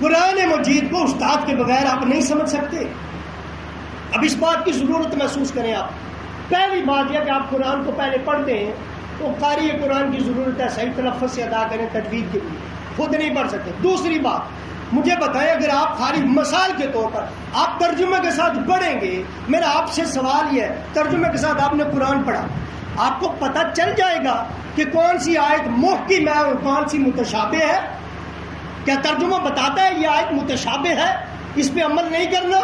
قرآن مجید کو استاد کے بغیر آپ نہیں سمجھ سکتے. اب اس بات کی ضرورت محسوس کریں آپ. پہلی بات یہ کہ آپ قرآن کو پہلے پڑھتے ہیں تو قاری قرآن کی ضرورت ہے، صحیح تلفظ سے ادا کریں تجوید کے لیے، خود نہیں پڑھ سکتے. دوسری بات مجھے بتائیں، اگر آپ خالی مثال کے طور پر آپ ترجمے کے ساتھ پڑھیں گے، میرا آپ سے سوال یہ ہے، ترجمے کے ساتھ آپ نے قرآن پڑھا، آپ کو پتہ چل جائے گا کہ کون سی آیت محکم ہے اور کون سی متشابہ ہے؟ کیا ترجمہ بتاتا ہے یہ آیت متشابہ ہے، اس پہ عمل نہیں کرنا؟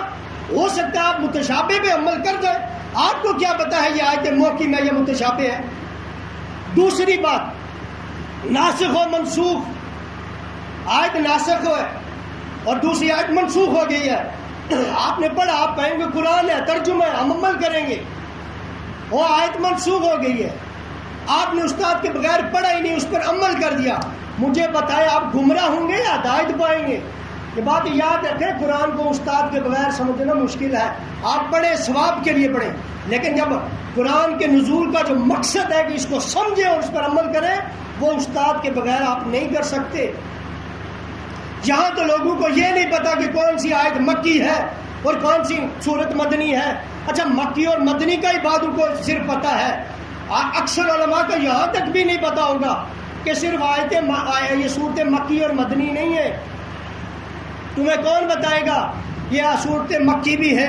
ہو سکتا ہے آپ متشابہ پہ عمل کر جائیں، آپ کو کیا پتا ہے یہ آیت محکم ہے یا متشابہ ہے؟ دوسری بات، ناسخ و منسوخ، آیت ناسخ ہے اور دوسری آیت منسوخ ہو گئی ہے. آپ نے پڑھا، آپ کہیں گے قرآن ہے، ترجمہ ہے، ہم عمل کریں گے. وہ آیت منسوخ ہو گئی ہے، آپ نے استاد کے بغیر پڑھا ہی نہیں، اس پر عمل کر دیا. مجھے بتائیں آپ گمراہ ہوں گے یا ہدایت پائیں گے؟ یہ بات یاد رکھیں، قرآن کو استاد کے بغیر سمجھنا مشکل ہے. آپ پڑھیں ثواب کے لیے پڑھیں، لیکن جب قرآن کے نزول کا جو مقصد ہے کہ اس کو سمجھیں اور اس پر عمل کریں، وہ استاد کے بغیر آپ نہیں کر سکتے. یہاں تو لوگوں کو یہ نہیں پتا کہ کون سی آیت مکی ہے اور کون سی سورت مدنی ہے. اچھا، مکی اور مدنی کا ہی بعضوں کو صرف پتا ہے، اکثر علماء کو یہاں تک بھی نہیں پتا ہوگا کہ صرف یہ صورت مکی اور مدنی نہیں ہے. تمہیں کون بتائے گا یہ صورت مکی بھی ہے،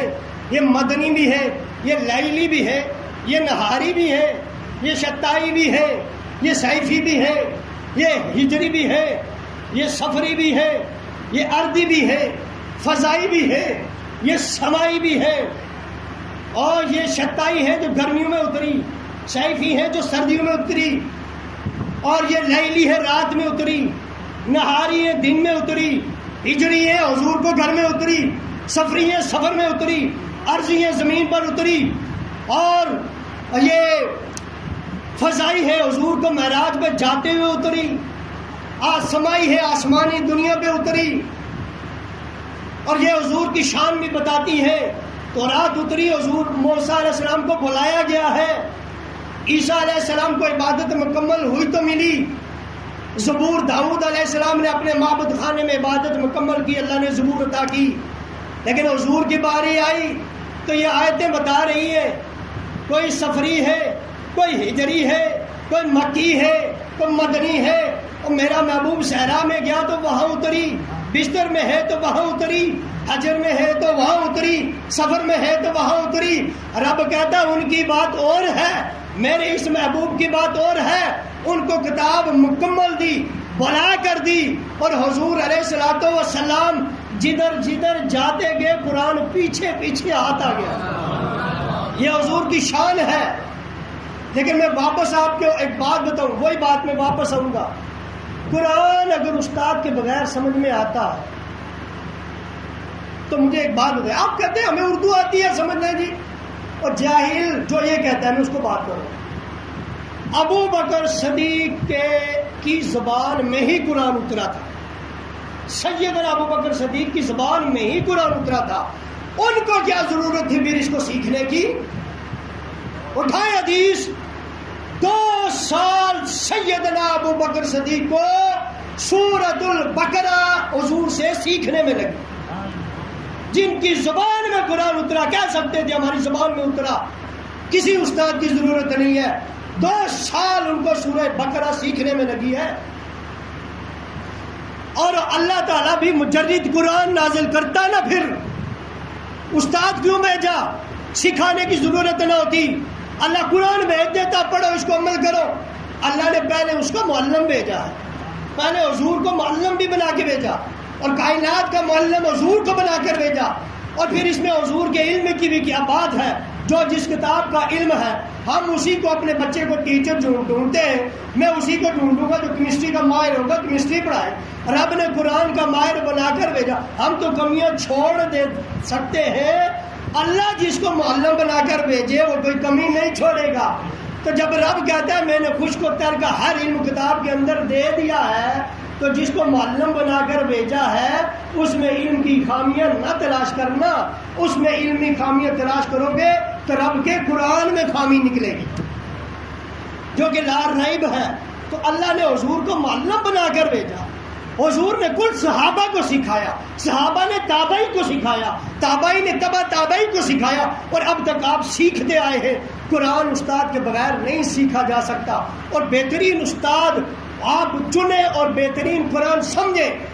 یہ مدنی بھی ہے، یہ لیلی بھی ہے، یہ نہاری بھی ہے، یہ شتائی بھی ہے، یہ سیفی بھی ہے، یہ ہجری بھی ہے، یہ سفری بھی ہے، یہ اردی بھی ہے، فضائی بھی ہے، یہ سمائی بھی ہے، اور یہ شتائی ہے جو گرمیوں میں اتری، سیفی ہے جو سردیوں میں اتری، اور یہ لیلی ہے رات میں اتری، نہاری ہے دن میں اتری، ہجری ہے حضور کو گھر میں اتری، سفری ہے سفر میں اتری، عرضی ہے زمین پر اتری، اور یہ فضائی ہے حضور کو معراج پہ جاتے ہوئے اتری، سمائی ہے آسمانی دنیا پہ اتری، اور یہ حضور کی شان بھی بتاتی ہے. تو رات اتری، حضور موسیٰ علیہ السلام کو بلایا گیا ہے، عیسیٰ علیہ السلام کو عبادت مکمل ہوئی تو ملی، زبور داؤد علیہ السلام نے اپنے معبد خانے میں عبادت مکمل کی، اللہ نے زبور عطا کی. لیکن حضور کی باری آئی تو یہ آیتیں بتا رہی ہیں کوئی سفری ہے، کوئی ہجری ہے، کوئی مکی ہے، کوئی مدنی ہے. اور میرا محبوب صحرا میں گیا تو وہاں اتری، بستر میں ہے تو وہاں اتری، حجر میں ہے تو وہاں اتری، سفر میں ہے تو وہاں اتری. رب کہتا ان کی بات اور ہے، میرے اس محبوب کی بات اور ہے. ان کو کتاب مکمل دی، بلا کر دی، اور حضور علیہ الصلوۃ والسلام جدھر جدھر جاتے گئے قرآن پیچھے پیچھے آتا گیا. یہ حضور کی شان ہے. لیکن میں واپس آپ کو ایک بات بتاؤں، وہی بات میں واپس آؤں گا. قرآن اگر استاد کے بغیر سمجھ میں آتا ہے تو مجھے ایک بات بتائیں، آپ کہتے ہیں ہمیں اردو آتی ہے سمجھنا جی، اور جاہل جو یہ کہتا ہے میں اس کو بات کروں. ابو بکر صدیق کی زبان میں ہی قرآن اترا تھا، سیدنا ابو بکر صدیق کی زبان میں ہی قرآن اترا تھا. ان کو کیا ضرورت تھی پھر اس کو سیکھنے کی؟ اٹھائے حدیث. 2 سال سیدنا ابو بکر صدیق کو سورۃ البقرہ حضور سے سیکھنے میں لگی. جن کی زبان میں قرآن اترا، کہہ سکتے تھے ہماری زبان میں اترا، کسی استاد کی ضرورت نہیں ہے. 2 سال ان کو سورہ بقرہ سیکھنے میں لگی ہے. اور اللہ تعالیٰ بھی مجرد قرآن نازل کرتا نا، پھر استاد کیوں بھیجا؟ سکھانے کی ضرورت نہ ہوتی. اللہ قرآن بھیج دیتا، پڑھو اس کو عمل کرو. اللہ نے پہلے اس کو معلم بھیجا ہے، پہلے حضور کو معلم بھی بنا کے بھیجا، اور کائنات کا معلم حضور کو بنا کر بھیجا. اور پھر اس میں حضور کے علم کی بھی کیا بات ہے. جو جس کتاب کا علم ہے ہم اسی کو اپنے بچے کو ٹیچر ڈھونڈتے ہیں. میں اسی کو ڈھونڈوں گا جو کیمسٹری کا ماہر ہوگا، کیمسٹری پڑھائے. رب نے قرآن کا ماہر بنا کر بھیجا. ہم تو کمیاں چھوڑ دے سکتے ہیں، اللہ جس کو معلم بنا کر بھیجے وہ کوئی کمی نہیں چھوڑے گا. تو جب رب کہتا ہے میں نے خشک و تر کا ہر علم کتاب کے اندر دے دیا ہے، تو جس کو معلم بنا کر بھیجا ہے اس میں علم کی خامیاں نہ تلاش کرنا. اس میں علمی خامیاں تلاش کرو گے تو رب کے قرآن میں خامی نکلے گی جو کہ لا ریب ہے. تو اللہ نے حضور کو معلم بنا کر بھیجا. حضور نے کل صحابہ کو سکھایا، صحابہ نے تابعی کو سکھایا، تابعی نے تبع تابعی کو سکھایا، اور اب تک آپ سیکھتے آئے ہیں۔ قرآن استاد کے بغیر نہیں سیکھا جا سکتا، اور بہترین استاد آپ چنیں اور بہترین قرآن سمجھیں۔